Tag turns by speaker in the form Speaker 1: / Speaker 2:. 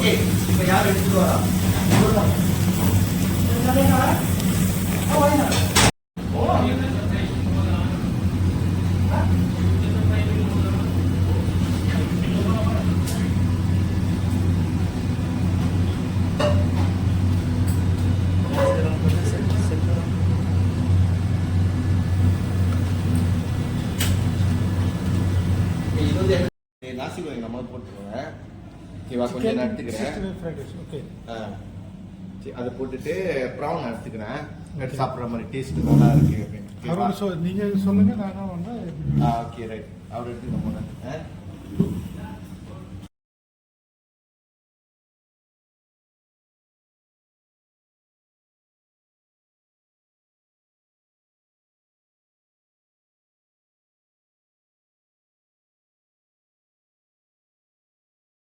Speaker 1: okay இப்போ யார் எடுத்துட்டு வரா நாசி கோயில் நம்ம போட்டுருவாங்க ஓகேவா கொஞ்சம் நான் எடுத்துக்கிறேன்
Speaker 2: ஓகே
Speaker 1: சரி அதை போட்டுட்டு ப்ரான் எடுத்துக்கிறேன் எடுத்து சாப்பிட்ற மாதிரி டேஸ்ட் நல்லா இருக்கு அப்படின்னு
Speaker 2: நீங்கள் சொல்லுங்கள் நான் வந்து
Speaker 1: ஓகே ரைட் அவர் எடுத்துக்க போனேன்